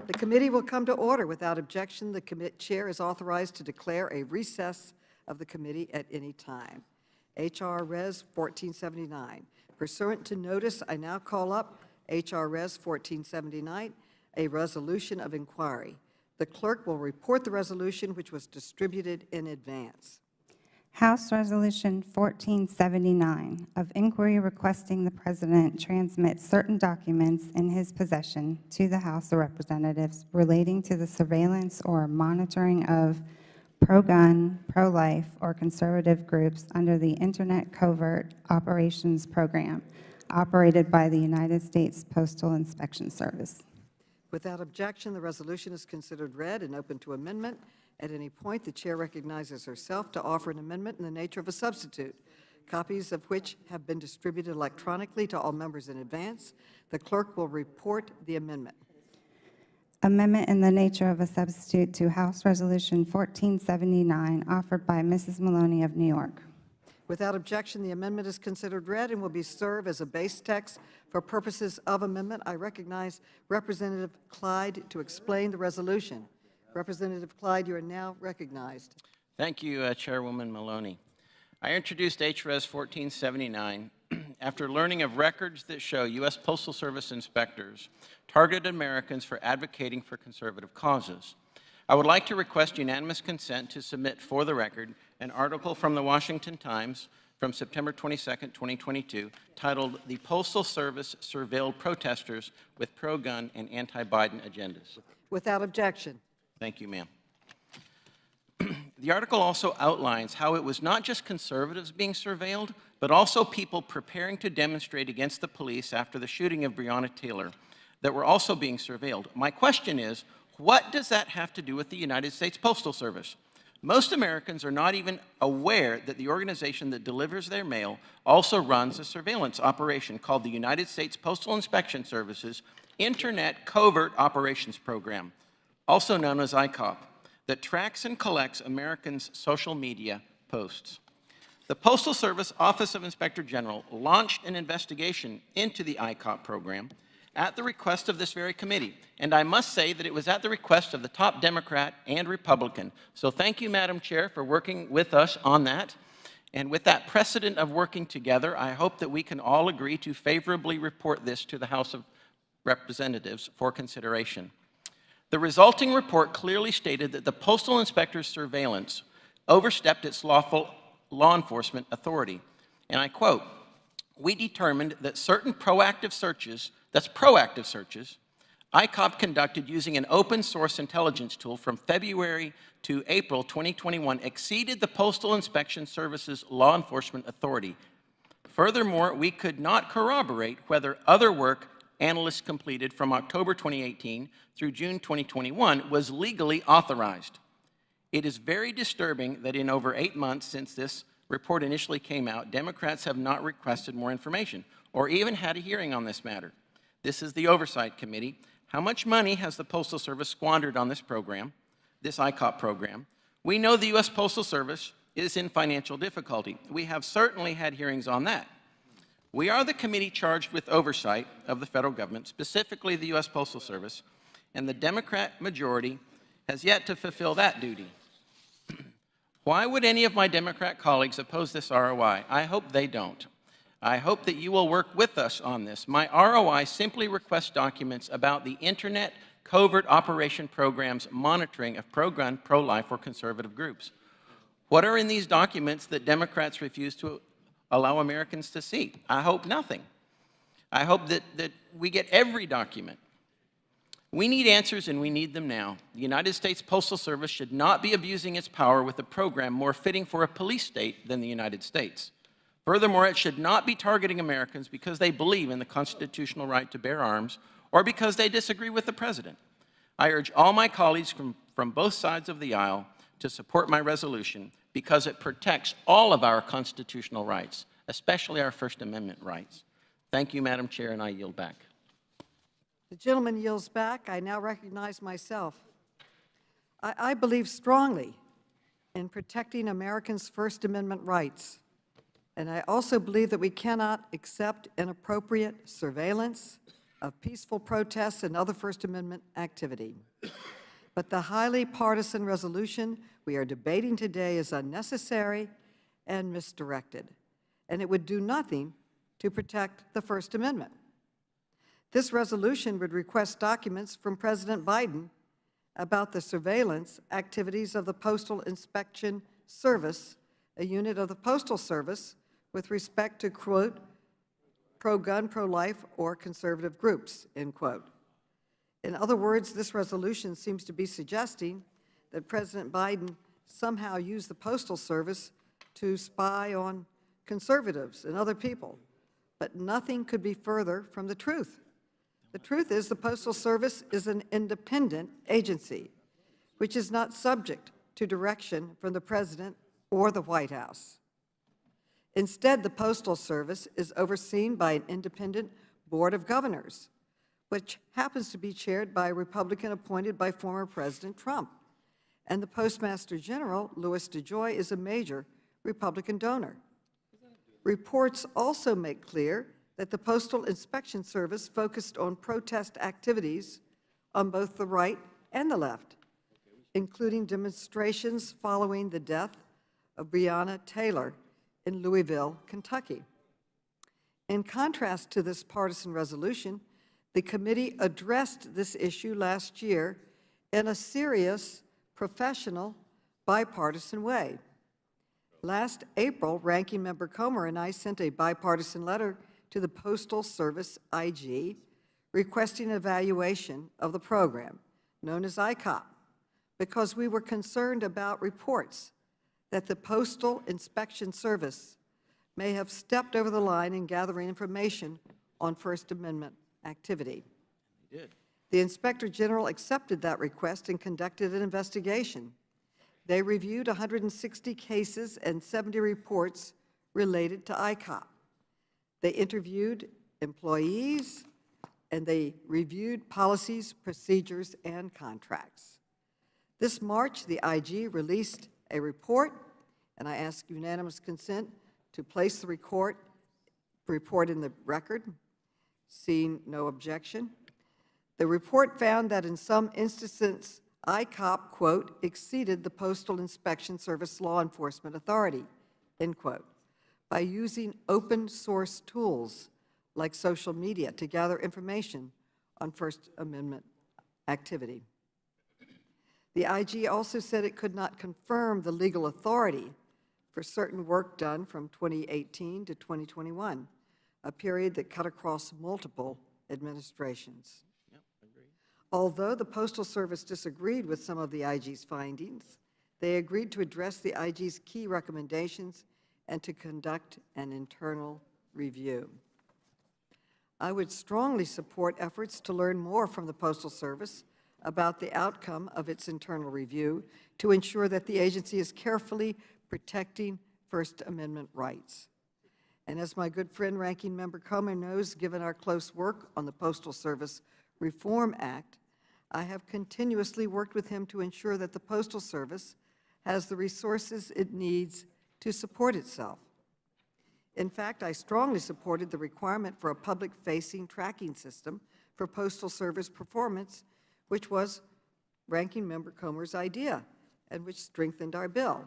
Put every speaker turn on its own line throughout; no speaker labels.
The committee will come to order. Without objection, the chair is authorized to declare a recess of the committee at any time. H.R. Res. 1479. Pursuant to notice, I now call up H.R. Res. 1479, a resolution of inquiry. The clerk will report the resolution, which was distributed in advance.
House Resolution 1479 of inquiry requesting the President transmit certain documents in his possession to the House of Representatives relating to the surveillance or monitoring of pro-gun, pro-life, or conservative groups under the Internet Covert Operations Program operated by the United States Postal Inspection Service.
Without objection, the resolution is considered read and open to amendment. At any point, the chair recognizes herself to offer an amendment in the nature of a substitute, copies of which have been distributed electronically to all members in advance. The clerk will report the amendment.
Amendment in the nature of a substitute to House Resolution 1479 offered by Mrs. Maloney of New York.
Without objection, the amendment is considered read and will be served as a base text for purposes of amendment. I recognize Representative Clyde to explain the resolution. Representative Clyde, you are now recognized.
Thank you, Chairwoman Maloney. I introduced H.Res. 1479 after learning of records that show U.S. Postal Service inspectors targeted Americans for advocating for conservative causes. I would like to request unanimous consent to submit for the record an article from the Washington Times from September 22, 2022, titled "The Postal Service Surveilled Protesters with Pro-Gun and Anti-Biden Agendas."
Without objection.
Thank you, ma'am. The article also outlines how it was not just conservatives being surveilled, but also people preparing to demonstrate against the police after the shooting of Breonna Taylor that were also being surveilled. My question is, what does that have to do with the United States Postal Service? Most Americans are not even aware that the organization that delivers their mail also runs a surveillance operation called the United States Postal Inspection Service's Internet Covert Operations Program, also known as ICOP, that tracks and collects Americans' social media posts. The Postal Service Office of Inspector General launched an investigation into the ICOP program at the request of this very committee, and I must say that it was at the request of the top Democrat and Republican. So thank you, Madam Chair, for working with us on that. And with that precedent of working together, I hope that we can all agree to favorably report this to the House of Representatives for consideration. The resulting report clearly stated that the postal inspector's surveillance overstepped its lawful law enforcement authority. And I quote, "We determined that certain proactive searches, that's proactive searches, ICOP conducted using an open source intelligence tool from February to April 2021 exceeded the Postal Inspection Service's law enforcement authority. Furthermore, we could not corroborate whether other work analysts completed from October 2018 through June 2021 was legally authorized. It is very disturbing that in over 8 months since this report initially came out, Democrats have not requested more information or even had a hearing on this matter. This is the Oversight Committee. How much money has the Postal Service squandered on this program, this ICOP program? We know the U.S. Postal Service is in financial difficulty. We have certainly had hearings on that. We are the committee charged with oversight of the federal government, specifically the U.S. Postal Service, and the Democrat majority has yet to fulfill that duty. Why would any of my Democrat colleagues oppose this ROI? I hope they don't. I hope that you will work with us on this. My ROI simply requests documents about the Internet Covert Operation Program's monitoring of pro-gun, pro-life, or conservative groups. What are in these documents that Democrats refuse to allow Americans to see? I hope nothing. I hope that we get every document. We need answers, and we need them now. The United States Postal Service should not be abusing its power with a program more fitting for a police state than the United States. Furthermore, it should not be targeting Americans because they believe in the constitutional right to bear arms or because they disagree with the president. I urge all my colleagues from both sides of the aisle to support my resolution because it protects all of our constitutional rights, especially our First Amendment rights. Thank you, Madam Chair, and I yield back.
The gentleman yields back. I now recognize myself. I believe strongly in protecting Americans' First Amendment rights. And I also believe that we cannot accept inappropriate surveillance, of peaceful protests and other First Amendment activity. But the highly partisan resolution we are debating today is unnecessary and misdirected, and it would do nothing to protect the First Amendment. This resolution would request documents from President Biden about the surveillance activities of the Postal Inspection Service, a unit of the Postal Service, with respect to, quote, pro-gun, pro-life, or conservative groups, end quote. In other words, this resolution seems to be suggesting that President Biden somehow used the Postal Service to spy on conservatives and other people, but nothing could be further from the truth. The truth is the Postal Service is an independent agency, which is not subject to direction from the President or the White House. Instead, the Postal Service is overseen by an independent Board of Governors, which happens to be chaired by a Republican appointed by former President Trump. And the Postmaster General, Louis DeJoy, is a major Republican donor. Reports also make clear that the Postal Inspection Service focused on protest activities on both the right and the left, including demonstrations following the death of Breonna Taylor in Louisville, Kentucky. In contrast to this partisan resolution, the committee addressed this issue last year in a serious, professional, bipartisan way. Last April, Ranking Member Comer and I sent a bipartisan letter to the Postal Service IG requesting evaluation of the program, known as ICOP, because we were concerned about reports that the Postal Inspection Service may have stepped over the line in gathering information on First Amendment activity.
They did.
The Inspector General accepted that request and conducted an investigation. They reviewed 160 cases and 70 reports related to ICOP. They interviewed employees, and they reviewed policies, procedures, and contracts. This March, the IG released a report, and I ask unanimous consent to place the report in the record. Seeing no objection. The report found that in some instances, ICOP, quote, exceeded the Postal Inspection Service law enforcement authority, end quote, by using open source tools like social media to gather information on First Amendment activity. The IG also said it could not confirm the legal authority for certain work done from 2018 to 2021, a period that cut across multiple administrations.
Yep, agreed.
Although the Postal Service disagreed with some of the IG's findings, they agreed to address the IG's key recommendations and to conduct an internal review. I would strongly support efforts to learn more from the Postal Service about the outcome of its internal review to ensure that the agency is carefully protecting First Amendment rights. And as my good friend Ranking Member Comer knows, given our close work on the Postal Service Reform Act, I have continuously worked with him to ensure that the Postal Service has the resources it needs to support itself. In fact, I strongly supported the requirement for a public-facing tracking system for Postal Service performance, which was Ranking Member Comer's idea and which strengthened our bill.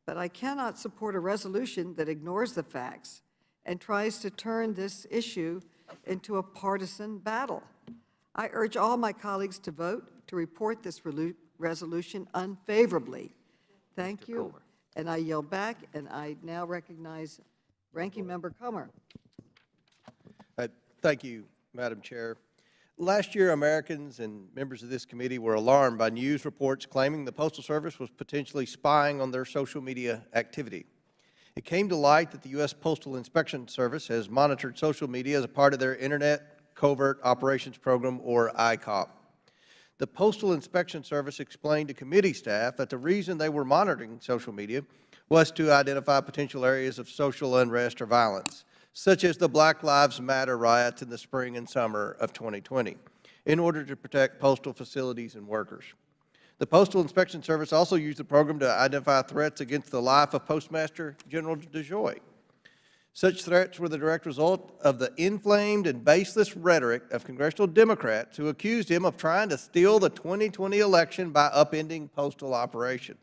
But I cannot support a resolution that ignores the facts and tries to turn this issue into a partisan battle. I urge all my colleagues to vote to report this resolution unfavorably. Thank you. And I yield back, and I now recognize Ranking Member Comer.
Thank you, Madam Chair. Last year, Americans and members of this committee were alarmed by news reports claiming the Postal Service was potentially spying on their social media activity. It came to light that the U.S. Postal Inspection Service has monitored social media as a part of their Internet Covert Operations Program, or ICOP. The Postal Inspection Service explained to committee staff that the reason they were monitoring social media was to identify potential areas of social unrest or violence, such as the Black Lives Matter riots in the spring and summer of 2020, in order to protect postal facilities and workers. The Postal Inspection Service also used the program to identify threats against the life of Postmaster General DeJoy. Such threats were the direct result of the inflamed and baseless rhetoric of congressional Democrats who accused him of trying to steal the 2020 election by upending postal operations.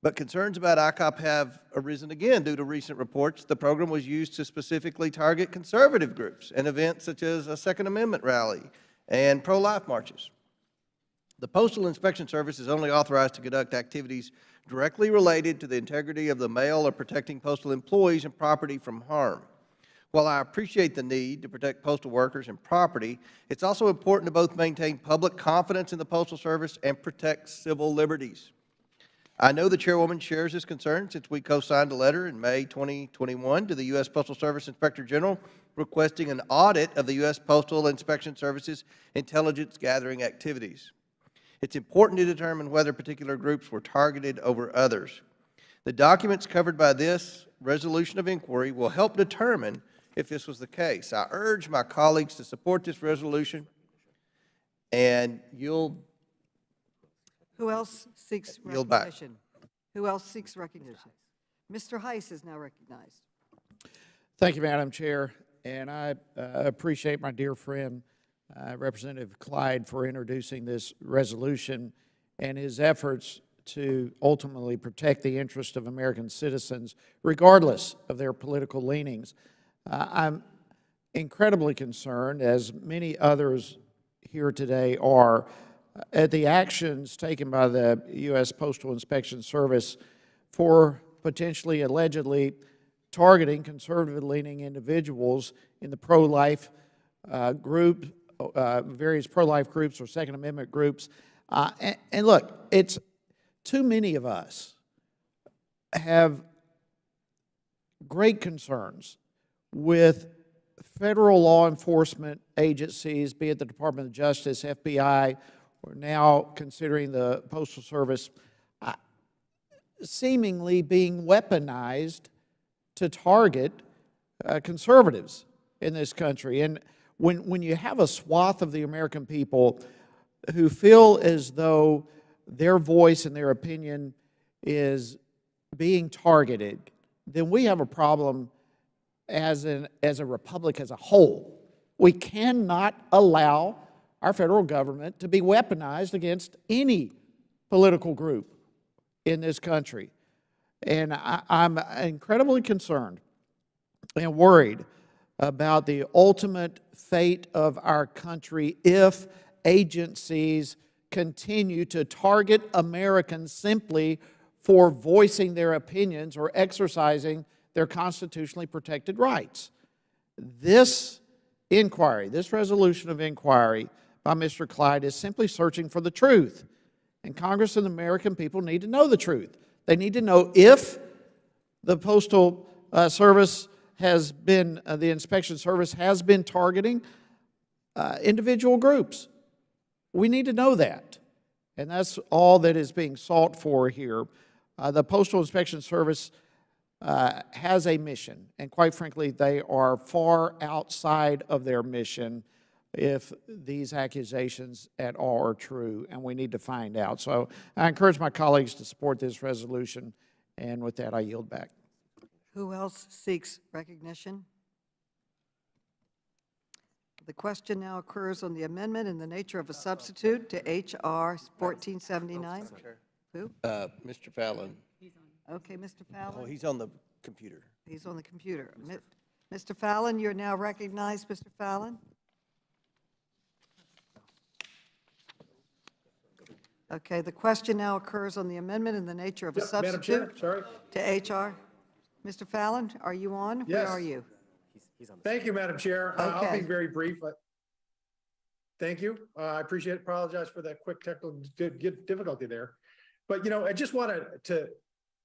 But concerns about ICOP have arisen again due to recent reports the program was used to specifically target conservative groups and events such as a Second Amendment rally and pro-life marches. The Postal Inspection Service is only authorized to conduct activities directly related to the integrity of the mail or protecting postal employees and property from harm. While I appreciate the need to protect postal workers and property, it's also important to both maintain public confidence in the Postal Service and protect civil liberties. I know the Chairwoman shares this concern since we co-signed a letter in May 2021 to the U.S. Postal Service Inspector General requesting an audit of the U.S. Postal Inspection Service's intelligence gathering activities. It's important to determine whether particular groups were targeted over others. The documents covered by this resolution of inquiry will help determine if this was the case. I urge my colleagues to support this resolution, and
Who else seeks
Yield back.
recognition? Who else seeks recognition? Mr. Heiss is now recognized.
Thank you, Madam Chair, and I appreciate my dear friend, Representative Clyde, for introducing this resolution and his efforts to ultimately protect the interest of American citizens, regardless of their political leanings. I'm incredibly concerned, as many others here today are, at the actions taken by the U.S. Postal Inspection Service for potentially, allegedly, targeting conservative-leaning individuals in the pro-life group, various pro-life groups or Second Amendment groups. And look, it's too many of us have great concerns with federal law enforcement agencies, be it the Department of Justice, FBI, or now considering the Postal Service, seemingly being weaponized to target conservatives in this country. And when you have a swath of the American people who feel as though their voice and their opinion is being targeted, then we have a problem as a republic as a whole. We cannot allow our federal government to be weaponized against any political group in this country. And I'm incredibly concerned and worried about the ultimate fate of our country if agencies continue to target Americans simply for voicing their opinions or exercising their constitutionally protected rights. This inquiry, this resolution of inquiry by Mr. Clyde is simply searching for the truth. And Congress and the American people need to know the truth. They need to know if the Postal Service has been, the Inspection Service has been targeting individual groups. We need to know that. And that's all that is being sought for here. The Postal Inspection Service has a mission, and quite frankly, they are far outside of their mission if these accusations at all are true, and we need to find out. So I encourage my colleagues to support this resolution, and with that, I yield back.
Who else seeks recognition? The question now occurs on the amendment in the nature of a substitute to H.R. 1479. Who?
Mr. Fallon.
Okay, Mr.
Oh,
Fallon.
he's on the computer.
He's on the computer. Mr. Fallon, you're now recognized, Mr. Fallon. Okay, the question now occurs on the amendment in the nature of a
Madam Chair,
substitute
sorry.
to H.R. Mr. Fallon, are you on? Where
Yes.
are you?
Thank you, Madam Chair. I'll
Okay.
be very brief. Thank you. I appreciate it. Apologize for that quick technical difficulty there. But, you know, I just wanted to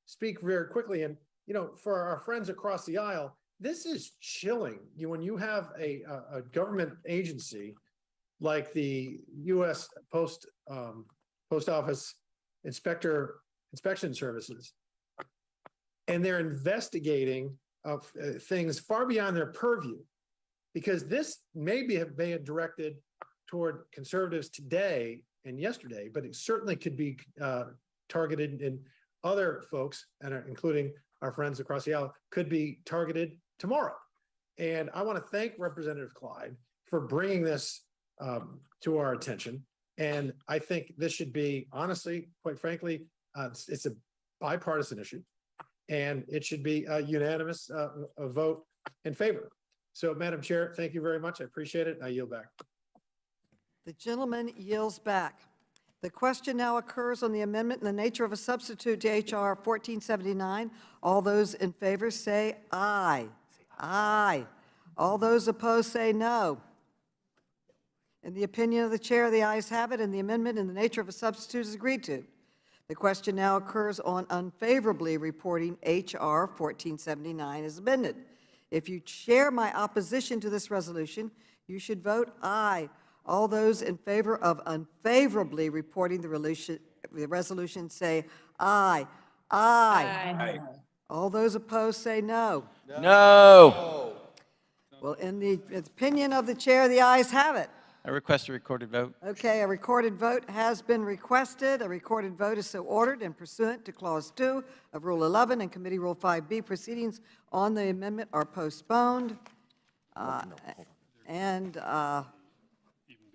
speak very quickly. And, you know, for our friends across the aisle, this is chilling. When you have a government agency like the U.S. Post Office Inspection Services, and they're investigating things far beyond their purview, because this may have been directed toward conservatives today and yesterday, but it certainly could be targeted in other folks, and including our friends across the aisle, could be targeted tomorrow. And I want to thank Representative Clyde for bringing this to our attention. And I think this should be, honestly, quite frankly, it's a bipartisan issue. And it should be a unanimous a vote in favor. So, Madam Chair, thank you very much. I appreciate it. I yield back.
The gentleman yields back. The question now occurs on the amendment in the nature of a substitute to H.R. 1479. All those in favor say aye. Aye. All those opposed say no. In the opinion of the chair, the ayes have it, and the amendment in the nature of a substitute is agreed to. The question now occurs on unfavorably reporting H.R. 1479 as amended. If you share my opposition to this resolution, you should vote aye. All those in favor of unfavorably reporting the resolution say aye. Aye.
Aye.
All those opposed say no.
No.
Well, in the opinion of the chair, the ayes have it.
I request a recorded vote.
Okay, a recorded vote has been requested. A recorded vote is so ordered and pursuant to Clause 2 of Rule 11 and Committee Rule 5B. Proceedings on the amendment are postponed.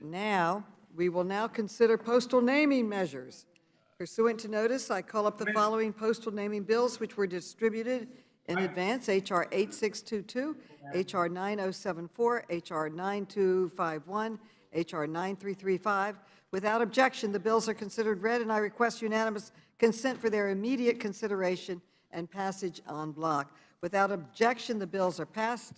Now, we will now consider postal naming measures. Pursuant to notice, I call up the following postal naming bills which were distributed in advance: H.R. 8622, H.R. 9074, H.R. 9251, H.R. 9335. Without objection, the bills are considered read, and I request unanimous consent for their immediate consideration and passage en bloc. Without objection, the bills are passed.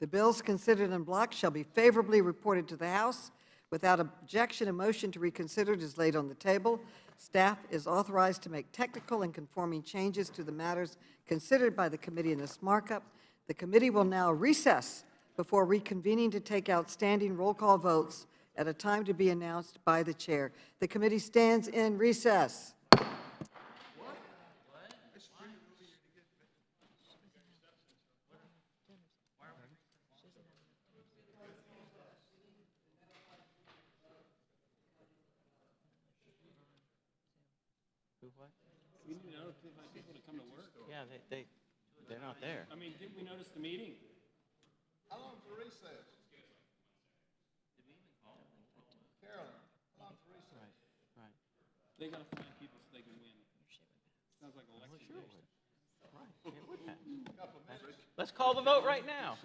The bills considered en bloc shall be favorably reported to the House. Without objection, a motion to reconsider is laid on the table. Staff is authorized to make technical and conforming changes to the matters considered by the committee in this markup. The committee will now recess before reconvening to take outstanding roll call votes at a time to be announced by the chair. The committee stands in recess.
We need to notify people to come to work. Yeah, they're not there. I mean, didn't we notice the meeting?
How long's the recess? Carolyn, how long's the recess?
Right.
They gotta find people so they can win. Sounds like election day.
Let's call the vote right now.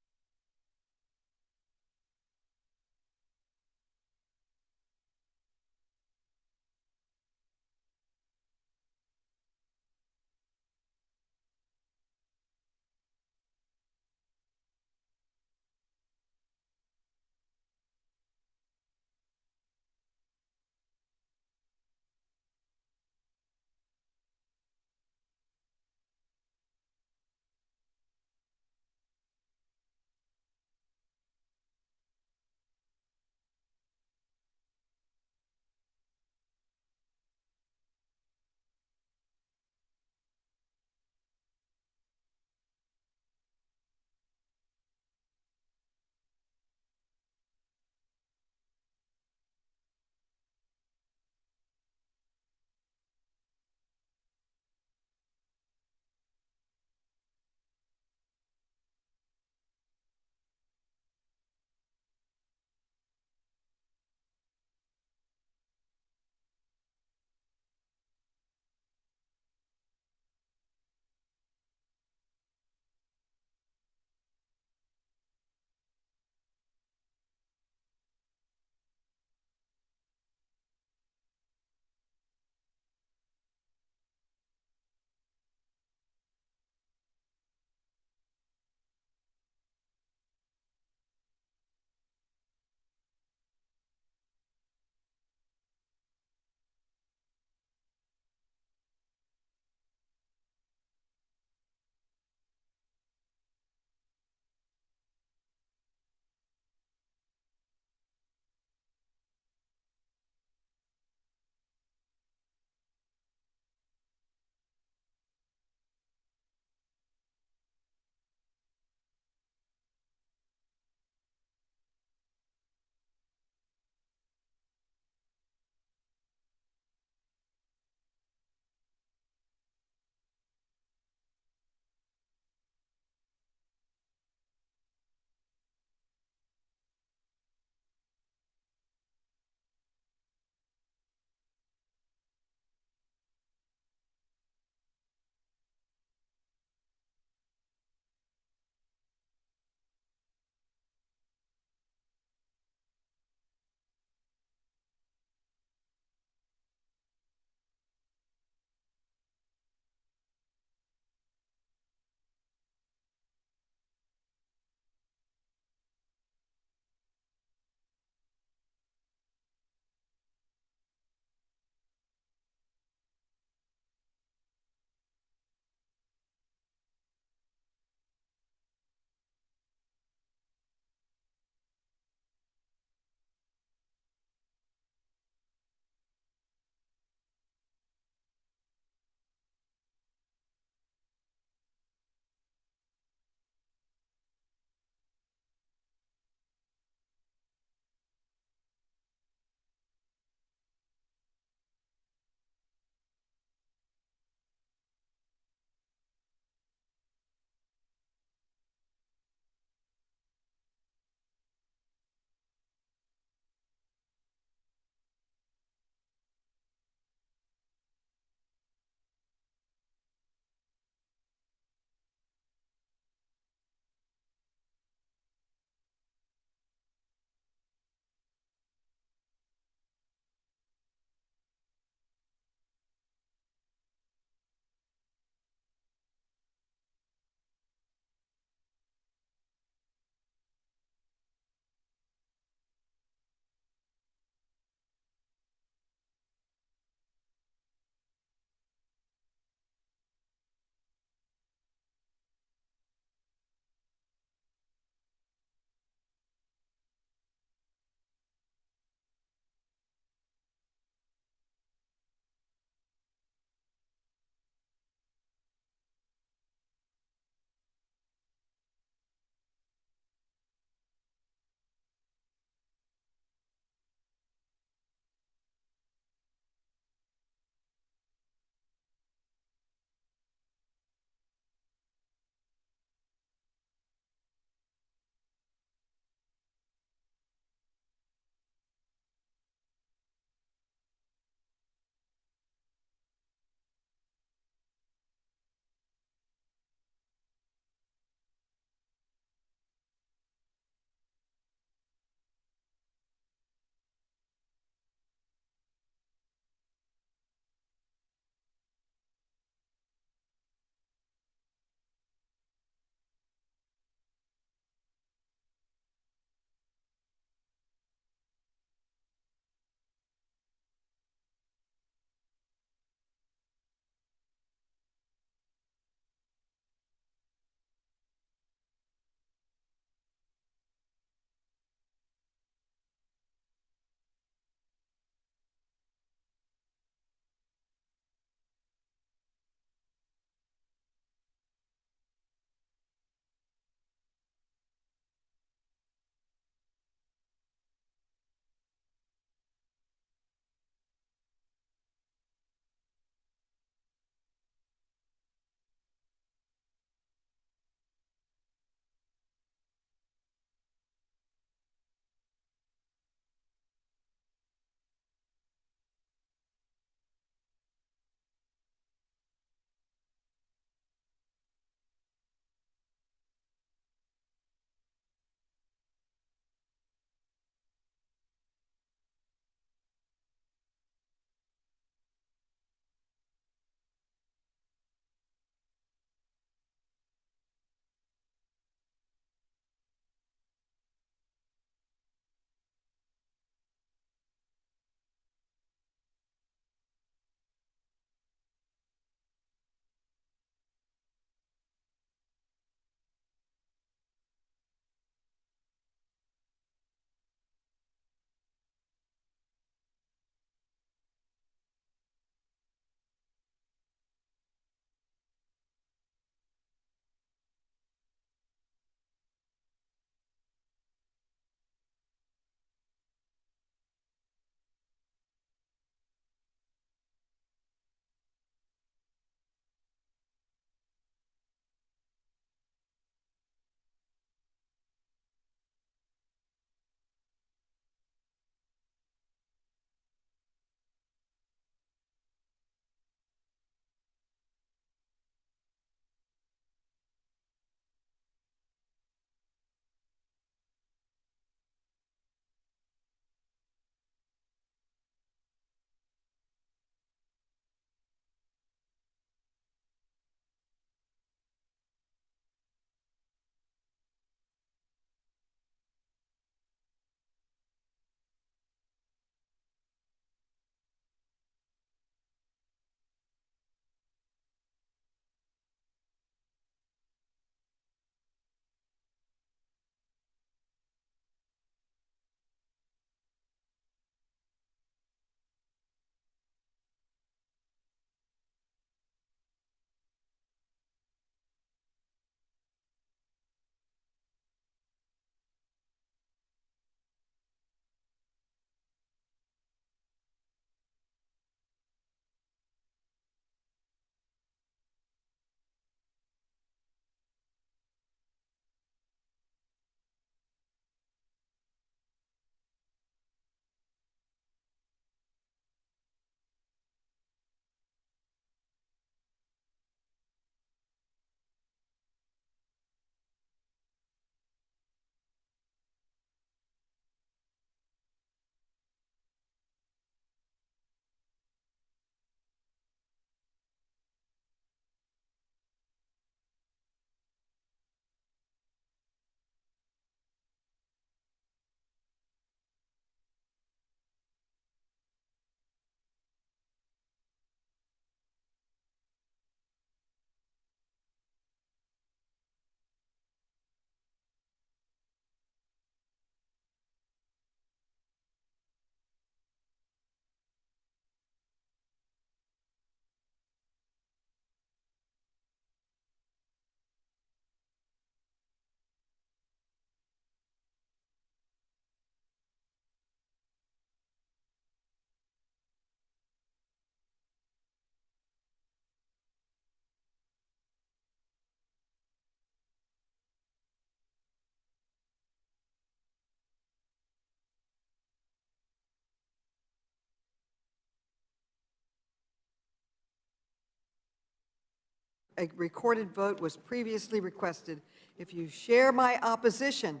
a recorded vote was previously requested. If you share my opposition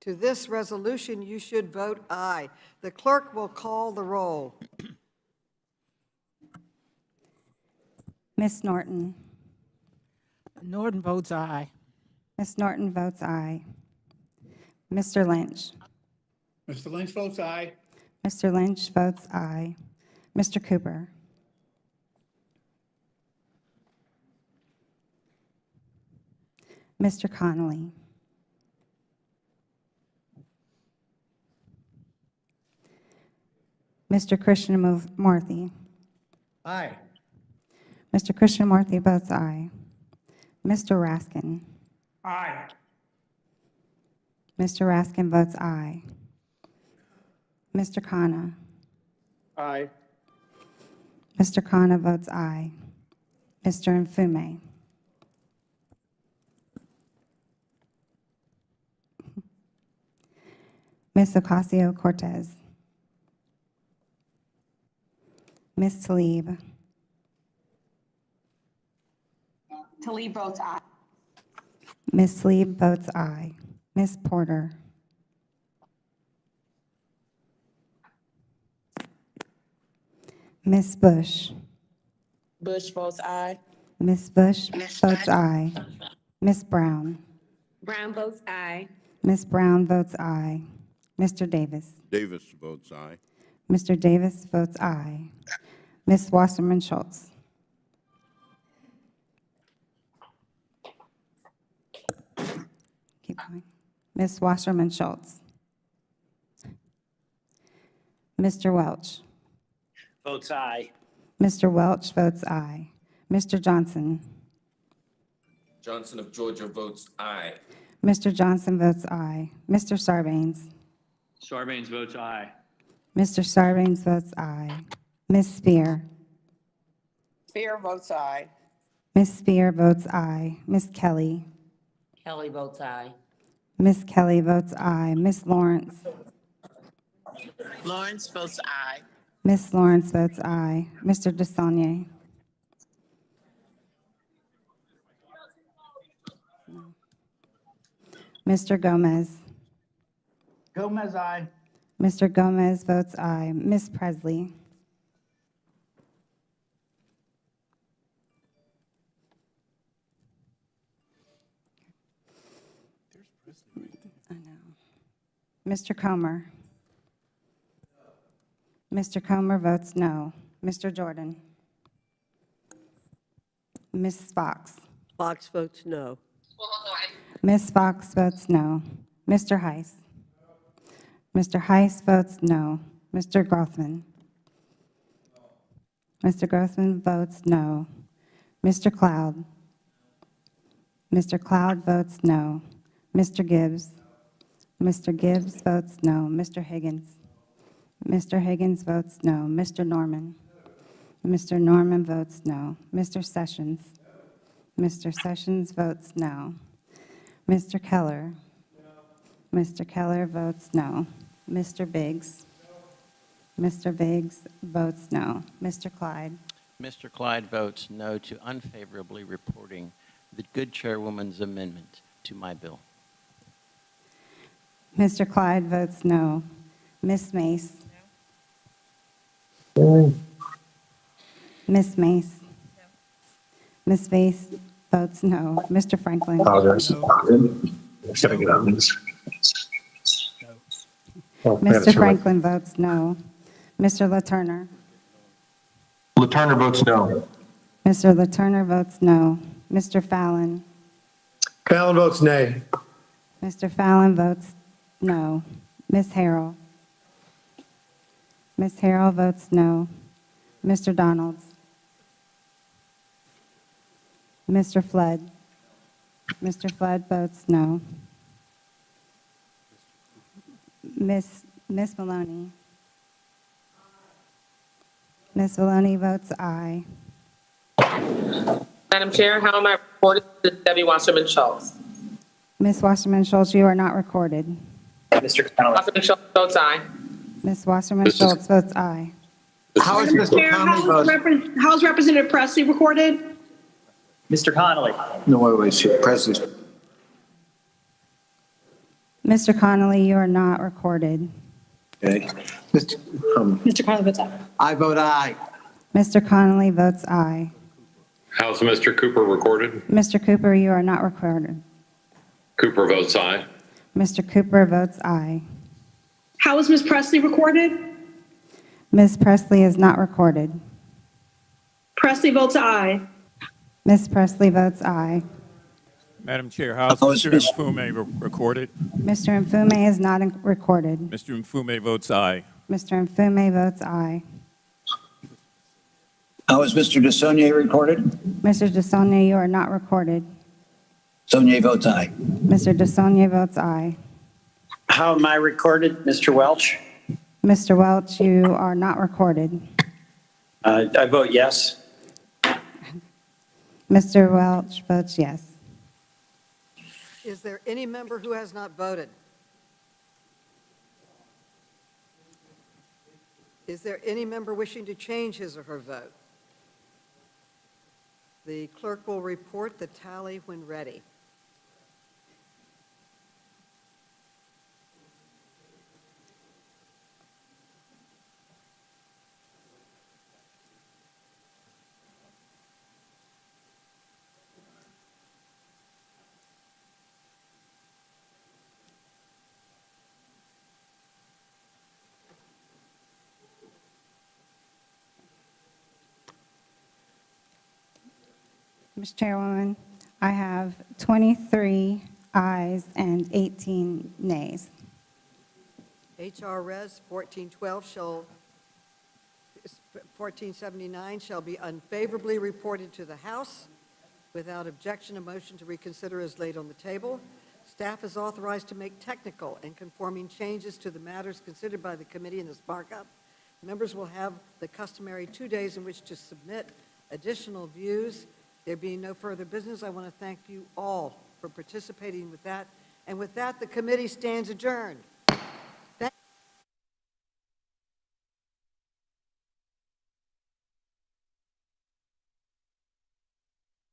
to this resolution, you should vote aye. The clerk will call the roll.
Ms. Norton.
Norton votes aye.
Ms. Norton votes aye. Mr. Lynch.
Mr. Lynch votes aye.
Mr. Lynch votes aye. Mr. Cooper. Mr. Connolly. Mr. Krishnamurthy.
Aye.
Mr. Krishnamurthy votes aye. Mr. Raskin.
Aye.
Mr. Raskin votes aye. Mr. Khanna.
Aye.
Mr. Khanna votes aye. Mr. Mfume. Ms. Ocasio-Cortez. Ms. Tlaib.
Talib votes aye.
Ms. Tlaib votes aye. Ms. Porter. Ms. Bush.
Bush votes aye.
Ms. Bush votes aye. Ms. Brown.
Brown votes aye.
Ms. Brown votes aye. Mr. Davis.
Davis votes aye.
Mr. Davis votes aye. Ms. Wasserman Schultz. Keep going. Ms. Wasserman Schultz. Mr. Welch.
Votes aye.
Mr. Welch votes aye. Mr. Johnson.
Johnson of Georgia votes aye.
Mr. Johnson votes aye. Mr. Sarbanes.
Sarbanes votes aye.
Mr. Sarbanes votes aye. Ms. Spear.
Spear votes aye.
Ms. Spear votes aye. Ms. Kelly.
Kelly votes aye.
Ms. Kelly votes aye. Ms. Lawrence.
Lawrence votes aye.
Ms. Lawrence votes aye. Mr. DeSaulnier. Mr. Gomez.
Gomez aye.
Mr. Gomez votes aye. Ms. Presley. I know. Mr. Comer. Mr. Comer votes no. Mr. Jordan. Ms. Fox.
Fox votes no.
Ms. Fox votes no. Mr. Heiss. Mr. Heiss votes no. Mr. Grothman. Mr. Grothman votes no. Mr. Cloud. Mr. Cloud votes no. Mr. Gibbs. Mr. Gibbs votes no. Mr. Higgins. Mr. Higgins votes no. Mr. Norman. Mr. Norman votes no. Mr. Sessions. Mr. Sessions votes no. Mr. Keller. Mr. Keller votes no. Mr. Biggs. Mr. Biggs votes no. Mr. Clyde.
Mr. Clyde votes no to unfavorably reporting the good chairwoman's amendment to my bill.
Mr. Clyde votes no. Ms. Mace. Ms. Mace. Ms. Mace votes no. Mr. Franklin. Mr. Franklin votes no. Mr. LaTurner.
LaTurner votes no.
Mr. LaTurner votes no. Mr. Fallon.
Fallon votes nay.
Mr. Fallon votes no. Ms. Harrell. Ms. Harrell votes no. Mr. Donalds. Mr. Flood. Mr. Flood votes no. Miss Maloney. Ms. Maloney votes aye.
Madam Chair, how am I reported to Debbie Wasserman Schultz?
Ms. Wasserman Schultz, you are not recorded.
Mr. Wasserman Schultz votes aye.
Ms. Wasserman Schultz votes aye.
How is Mr. Connolly voting?
How's Representative Presley recorded?
Mr. Connolly.
No, wait, President.
Mr. Connolly, you are not recorded.
Okay.
Mr. Connolly votes aye.
I vote aye.
Mr. Connolly votes aye.
How's Mr. Cooper recorded?
Mr. Cooper, you are not recorded.
Cooper votes aye.
Mr. Cooper votes aye.
How is Ms. Presley recorded?
Ms. Presley is not recorded.
Presley votes aye.
Ms. Presley votes aye.
Madam Chair, how's
Opposed,
Mr.
Ms.
Mfume recorded?
Mr. Mfume is not recorded.
Mr. Mfume votes aye.
Mr. Mfume votes aye.
How is Mr. DeSaulnier recorded?
Mr. DeSaulnier, you are not recorded.
Saulnier votes aye.
Mr. DeSaulnier votes aye.
How am I recorded? Mr. Welch?
Mr. Welch, you are not recorded.
I vote yes.
Mr. Welch votes yes.
Is there any member who has not voted? Is there any member wishing to change his or her vote? The clerk will report the tally when ready.
Ms. Chairwoman, I have 23 ayes and 18 nays.
HR Res 1479 shall be unfavorably reported to the House. Without objection, a motion to reconsider is laid on the table. Staff is authorized to make technical and conforming changes to the matters considered by the committee in this markup. Members will have the customary 2 days in which to submit additional views. There being no further business, I want to thank you all for participating with that. And with that, the committee stands adjourned.